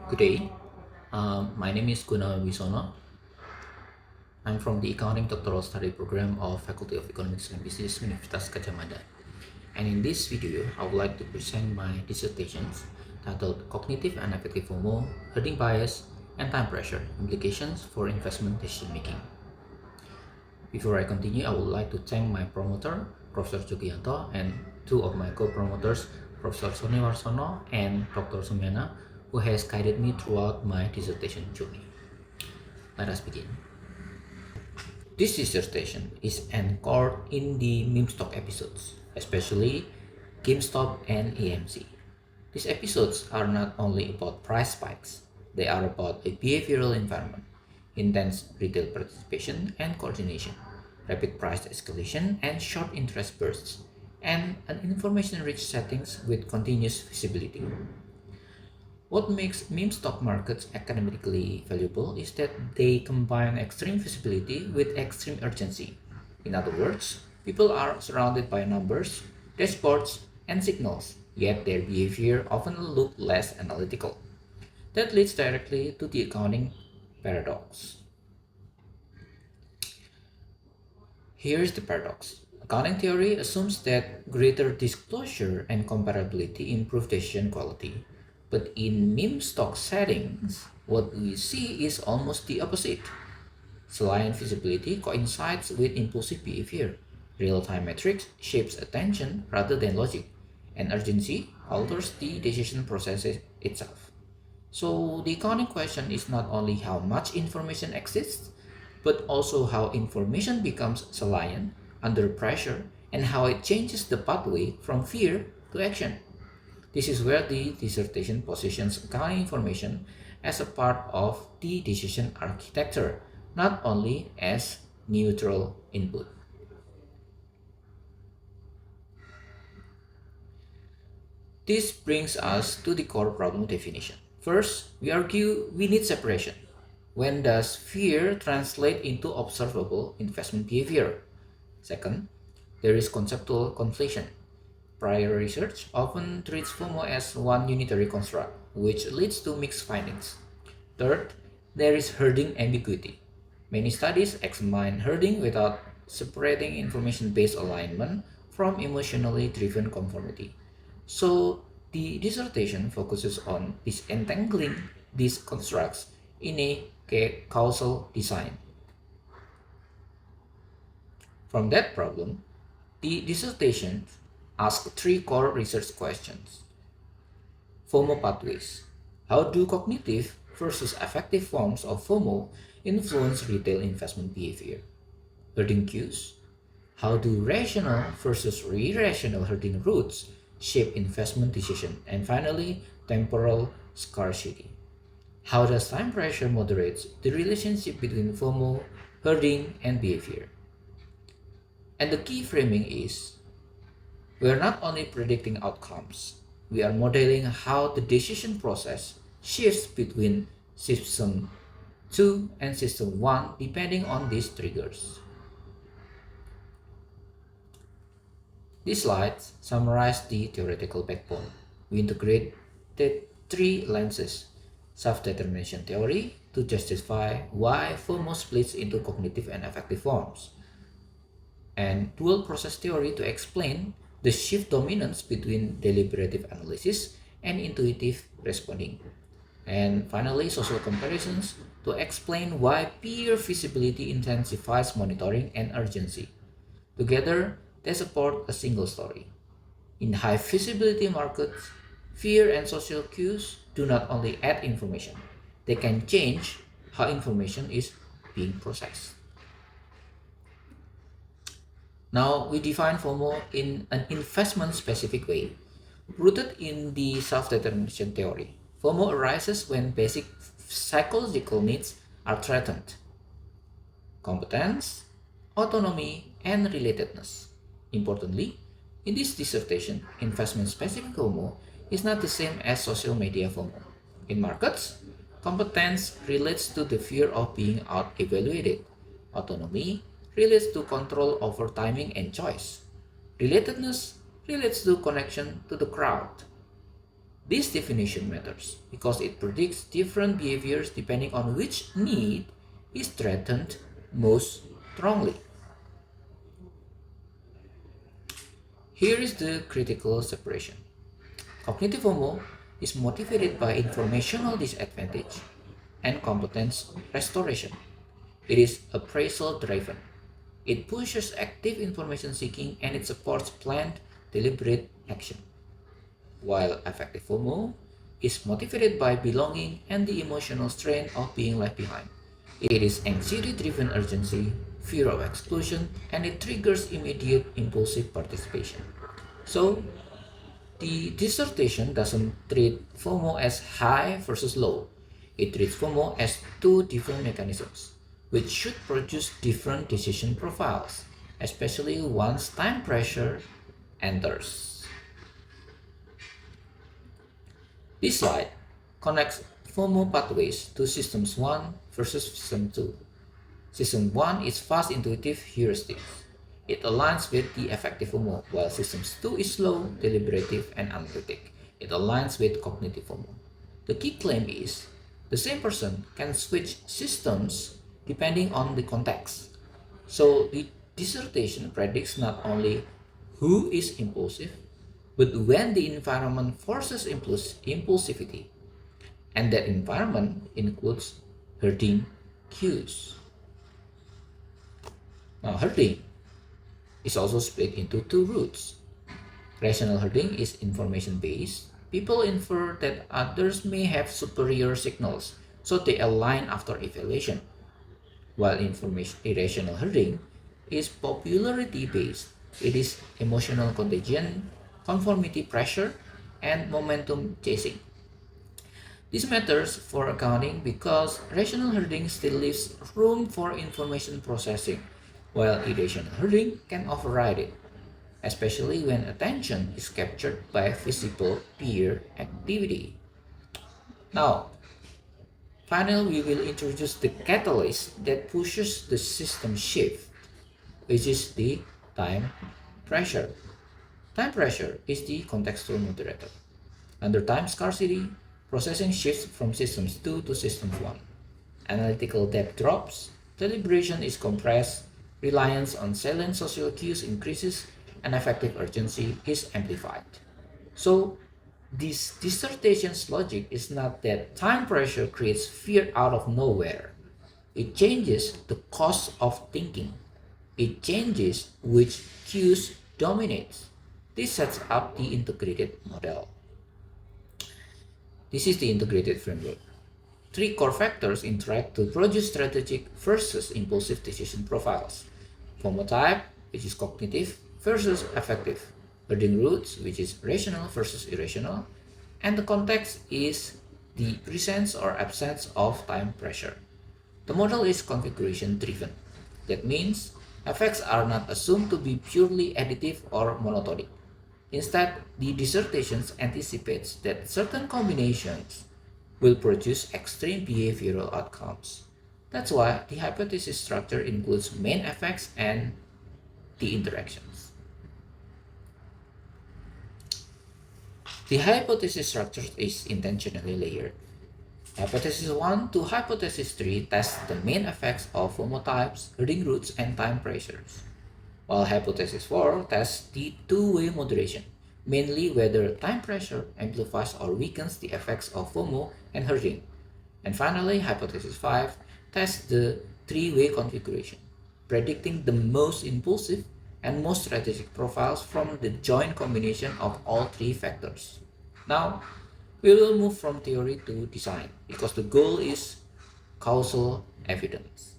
Good day. My name is Guna Wisono. I'm from the Accounting Doctoral Study Program of Faculty of Economics and Business, Universitas Gadjah Mada. And in this video, I would like to present my dissertations titled Cognitive and Affective FOMO, Herding Bias, and Time Pressure, Implications for Investment Decision Making. Before I continue, I would like to thank my promoter, Professor Jugianto, and two of my co-promoters, Professor Sony Warsono and Dr. Sumyana, who has guided me throughout my dissertation journey. Let us begin. This dissertation is anchored in the meme stock episodes, especially GameStop and AMC. These episodes are not only about price spikes, they are about a behavioral environment, intense retail participation and coordination, rapid price escalation and sharp interest bursts, and an information-rich settings with continuous visibility. What makes meme stock markets academically valuable is that they combine extreme visibility with extreme urgency. In other words, people are surrounded by numbers, dashboards, and signals, yet their behavior often look less analytical. That leads directly to the accounting paradox. Here's the paradox. Accounting theory assumes that greater disclosure and comparability improve decision quality. But in meme stock settings, what we see is almost the opposite. Salient visibility coincides with impulsive behavior. Real-time metrics shapes attention rather than logic, and urgency alters the decision process itself. So the accounting question is not only how much information exists, but also how information becomes salient under pressure and how it changes the pathway from fear to action. This is where the dissertation positions accounting information as a part of the decision architecture, not only as neutral input. This brings us to the core problem definition. First, we argue we need separation. When does fear translate into observable investment behavior? Second, there is conceptual conflation. Prior research often treats FOMO as one unitary construct, which leads to mixed findings. Third, there is herding ambiguity. Many studies examine herding without separating information-based alignment from emotionally driven conformity. So, the dissertation focuses on disentangling these constructs in a causal design. From that problem, the dissertation asks three core research questions. FOMO pathways. How do cognitive versus affective forms of FOMO influence retail investment behavior? Herding cues. How do rational versus irrational herding routes shape investment decision? And finally, temporal scarcity. How does time pressure moderates the relationship between FOMO, herding, and behavior? And the key framing is we are not only predicting outcomes, we are modeling how the decision process shifts between system 2 and system 1 depending on these triggers. These slides summarize the theoretical backbone. We integrated three lenses: self-determination theory to justify why FOMO splits into cognitive and affective forms, and dual process theory to explain the shift dominance between deliberative analysis and intuitive responding. And finally, social comparisons to explain why peer visibility intensifies monitoring and urgency. Together, they support a single story. In high visibility markets, fear and social cues do not only add information, they can change how information is being processed. Now, we define FOMO in an investment-specific way, rooted in the self-determination theory. FOMO arises when basic psychological needs are threatened: competence, autonomy, and relatedness. Importantly, in this dissertation, investment-specific FOMO is not the same as social media FOMO. In markets, competence relates to the fear of being out-evaluated. Autonomy relates to control over timing and choice. Relatedness relates to connection to the crowd. This definition matters because it predicts different behaviors depending on which need is threatened most strongly. Here is the critical separation. Cognitive FOMO is motivated by informational disadvantage and competence restoration. It is appraisal driven. It pushes active information seeking and it supports planned, deliberate action. While affective FOMO is motivated by belonging and the emotional strain of being left behind. It is anxiety-driven urgency, fear of exclusion, and it triggers immediate impulsive participation. So, the dissertation doesn't treat FOMO as high versus low. It treats FOMO as two different mechanisms, which should produce different decision profiles, especially once time pressure enters. This slide connects FOMO pathways to Systems 1 versus System 2. System 1 is fast intuitive heuristics. It aligns with the affective FOMO, while Systems 2 is slow, deliberative, and analytic. It aligns with cognitive FOMO. The key claim is the same person can switch systems depending on the context. So the dissertation predicts not only who is impulsive, but when the environment forces impulsivity. And that environment includes herding cues. Now, herding is also split into two routes. Rational herding is information-based. People infer that others may have superior signals, so they align after evaluation. While irrational herding is popularity-based. It is emotional contagion, conformity pressure, and momentum chasing. This matters for accounting because rational herding still leaves room for information processing, while irrational herding can override it, especially when attention is captured by visible peer activity. Now, finally, we will introduce the catalyst that pushes the system shift, which is the time pressure. Time pressure is the contextual moderator. Under time scarcity, processing shifts from systems 2 to systems 1. Analytical depth drops, deliberation is compressed, reliance on salient social cues increases, and affective urgency is amplified. So, this dissertation's logic is not that time pressure creates fear out of nowhere. It changes the cost of thinking. It changes which cues dominates. This sets up the integrated model. This is the integrated framework. Three core factors interact to produce strategic versus impulsive decision profiles. FOMO type, which is cognitive, versus affective. Herding roots, which is rational versus irrational. And the context is the presence or absence of time pressure. The model is configuration driven. That means effects are not assumed to be purely additive or monotonic. Instead, the dissertation anticipates that certain combinations will produce extreme behavioral outcomes. That's why the hypothesis structure includes main effects and the interactions. The hypothesis structure is intentionally layered. Hypothesis 1 to Hypothesis 3 tests the main effects of FOMO types, herding roots, and time pressures, while Hypothesis 4 tests the two-way moderation, mainly whether time pressure amplifies or weakens the effects of FOMO and herding. And finally, Hypothesis 5 tests the three-way configuration, predicting the most impulsive and most strategic profiles from the joint combination of all three factors. Now, we will move from theory to design because the goal is causal evidence.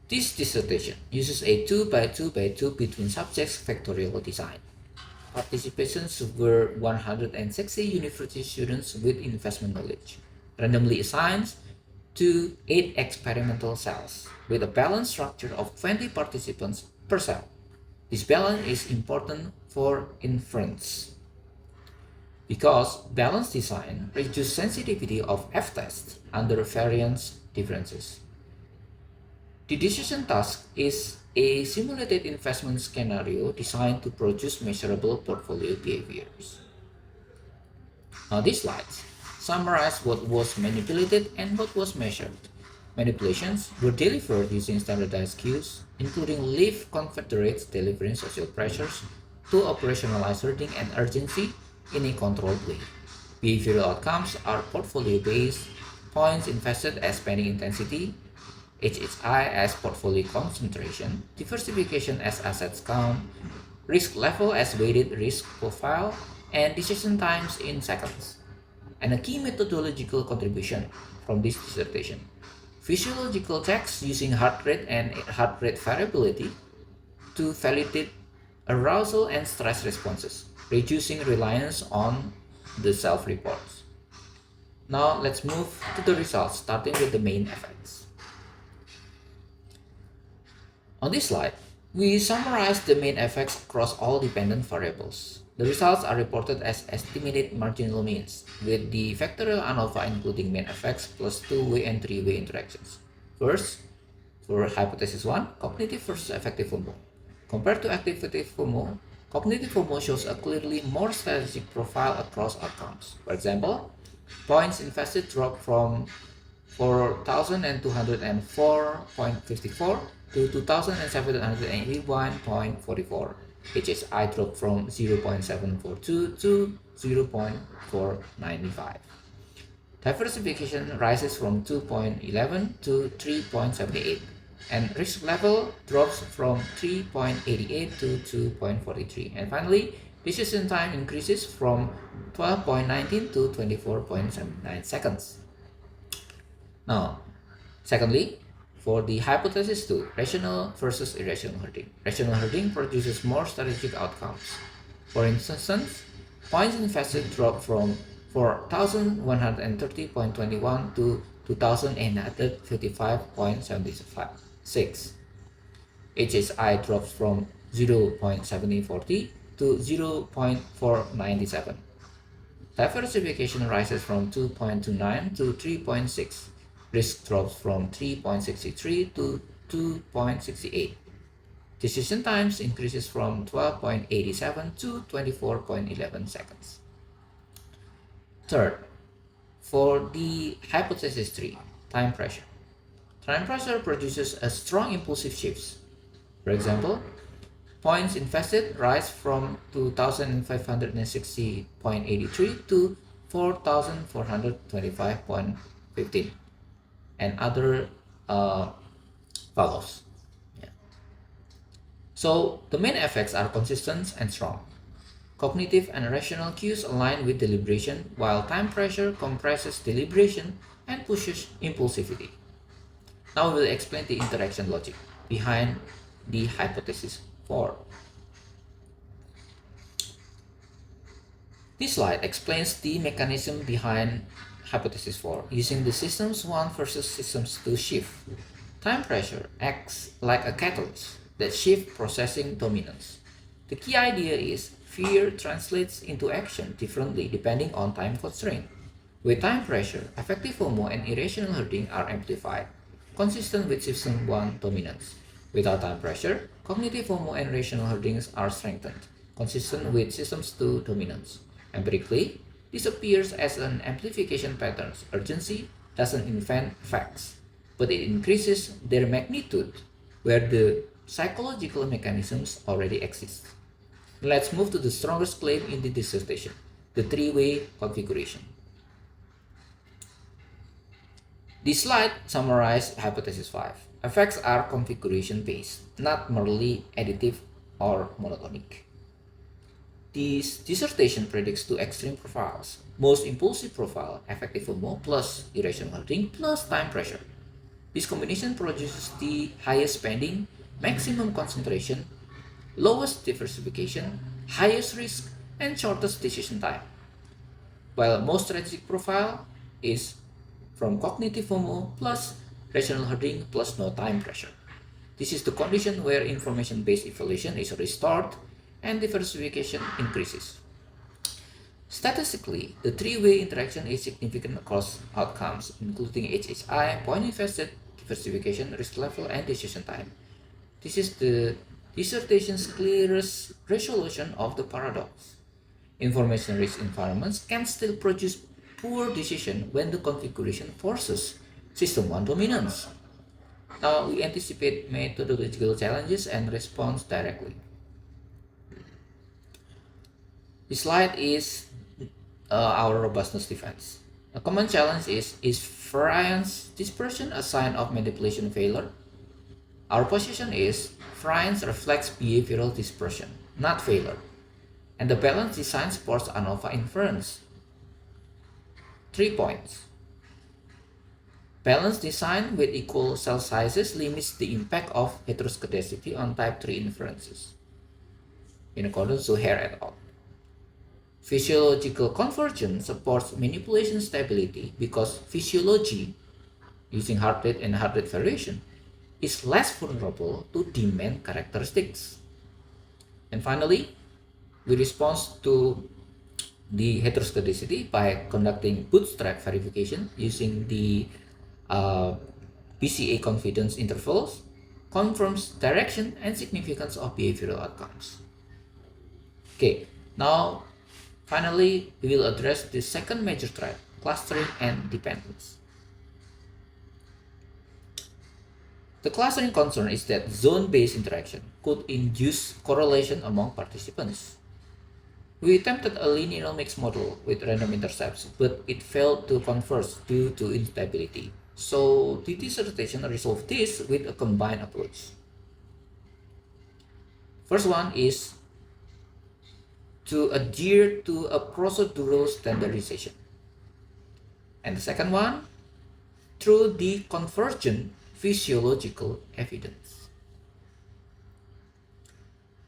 This dissertation uses a 2x2x2 between subjects factorial design. Participants were 160 university students with investment knowledge, randomly assigned to 8 experimental cells with a balanced structure of 20 participants per cell. This balance is important for inference because balanced design reduces sensitivity of f-tests under variance differences. The decision task is a simulated investment scenario designed to produce measurable portfolio behaviors. Now these slides summarize what was manipulated and what was measured. Manipulations were delivered using standardized cues, including leaf confederates delivering social pressures to operationalize herding and urgency in a controlled way. Behavioral outcomes are portfolio-based, points invested as spending intensity, HHI as portfolio concentration, diversification as assets count, risk level as weighted risk profile, and decision times in seconds. And a key methodological contribution from this dissertation: physiological checks using heart rate and heart rate variability to validate arousal and stress responses, reducing reliance on the self-reports. Now let's move to the results, starting with the main effects. On this slide, we summarize the main effects across all dependent variables. The results are reported as estimated marginal means, with the factorial ANOVA including main effects plus two-way and three-way interactions. First, for hypothesis 1, cognitive versus affective FOMO. Compared to activative FOMO, cognitive FOMO shows a clearly more strategic profile across outcomes. For example, points invested drop from 4,204.54 to 2,781.44. HHI dropped from 0.742 to 0.495. Diversification rises from 2.11 to 3.78, and risk level drops from 3.88 to 2.43. And finally, decision time increases from 12.19 to 24.79 seconds. Now, secondly, for the hypothesis 2, rational versus irrational herding. Rational herding produces more strategic outcomes. For instance, points invested drop from 4,130.21 to 2,855.76. HHI drops from 0.7040 to 0.497. Diversification rises from 2.29 to 3.6. Risk drops from 3.63 to 2.68. Decision times increases from 12.87 to 24.11 seconds. Third, for the hypothesis 3, time pressure. Time pressure produces a strong impulsive shifts. For example, points invested rise from 2,560.83 to 4,425.15. and other follows. Yeah. So the main effects are consistent and strong. Cognitive and rational cues align with deliberation, while time pressure compresses deliberation and pushes impulsivity. Now we will explain the interaction logic behind the hypothesis 4. This slide explains the mechanism behind hypothesis 4 using the systems 1 versus systems 2 shift. Time pressure acts like a catalyst that shifts processing dominance. The key idea is fear translates into action differently depending on time constraint. With time pressure, affective FOMO and irrational herding are amplified, consistent with system 1 dominance. Without time pressure, cognitive FOMO and rational herdings are strengthened, consistent with systems 2 dominance. Empirically, this appears as an amplification pattern. Urgency doesn't invent facts, but it increases their magnitude where the psychological mechanisms already exist. Let's move to the strongest claim in the dissertation, the three-way configuration. This slide summarizes hypothesis 5. Effects are configuration-based, not merely additive or monotonic. This dissertation predicts two extreme profiles: most impulsive profile, affective FOMO plus irrational herding plus time pressure. This combination produces the highest spending, maximum concentration, lowest diversification, highest risk, and shortest decision time. While most strategic profile is from cognitive FOMO plus rational herding plus no time pressure. This is the condition where information-based evaluation is restored and diversification increases. Statistically, the three-way interaction is significant across outcomes, including HHI, point invested, diversification, risk level, and decision time. This is the dissertation's clearest resolution of the paradox. Information-rich environments can still produce poor decision when the configuration forces system 1 dominance. Now we anticipate methodological challenges and respond directly. This slide is our robustness defense. A common challenge is variance dispersion a sign of manipulation failure? Our position is variance reflects behavioral dispersion, not failure, and the balanced design supports ANOVA inference. 3 points. Balanced design with equal cell sizes limits the impact of heteroscedasticity on type 3 inferences, in accordance with Zuhair et al. Physiological convergence supports manipulation stability because physiology, using heart rate and heart rate variation, is less vulnerable to demand characteristics. And finally, we respond to the heteroscedasticity by conducting bootstrap verification using the BCA confidence intervals, confirms direction and significance of behavioral outcomes. Okay, now finally, we will address the second major threat, clustering and dependence. The clustering concern is that zone-based interaction could induce correlation among participants. We attempted a linear mixed model with random intercepts, but it failed to converge due to instability. So the dissertation resolved this with a combined approach. First one is to adhere to a procedural standardization. And the second one, through the convergent physiological evidence,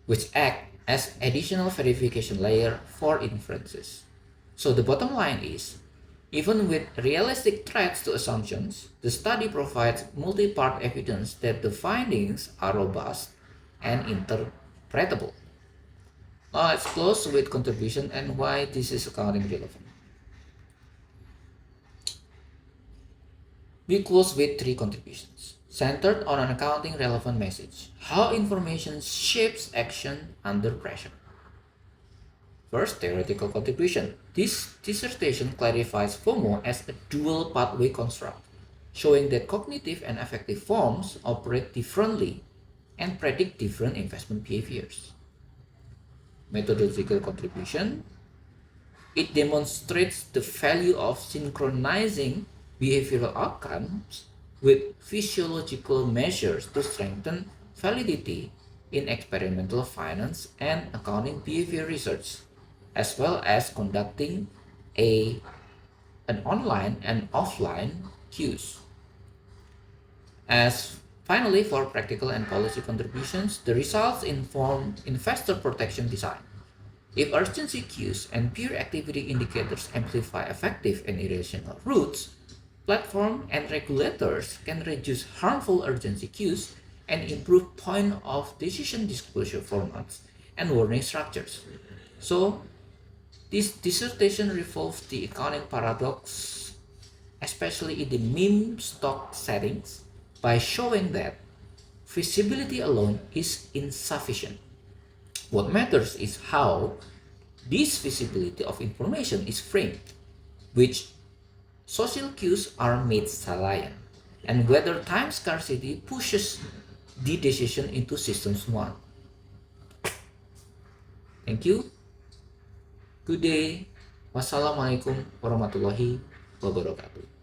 which act as additional verification layer for inferences. So the bottom line is, even with realistic threats to assumptions, the study provides multi-part evidence that the findings are robust and interpretable. Now let's close with contribution and why this is accounting relevant. We close with 3 contributions, centered on an accounting relevant message, how information shapes action under pressure. First, theoretical contribution. This dissertation clarifies FOMO as a dual pathway construct, showing that cognitive and affective forms operate differently and predict different investment behaviors. Methodological contribution. It demonstrates the value of synchronizing behavioral outcomes with physiological measures to strengthen validity in experimental finance and accounting behavior research, as well as conducting an online and offline QS. As finally, for practical and policy contributions, the results inform investor protection design. If urgency cues and peer activity indicators amplify effective and irrational routes, platform and regulators can reduce harmful urgency cues and improve point of decision disclosure formats and warning structures. So, this dissertation revolves the accounting paradox, especially in the meme stock settings, by showing that visibility alone is insufficient. What matters is how this visibility of information is framed, which social cues are made salient, and whether time scarcity pushes the decision into systems 1. Thank you. Good day. Wassalamualaikum warahmatullahi wabarakatuh.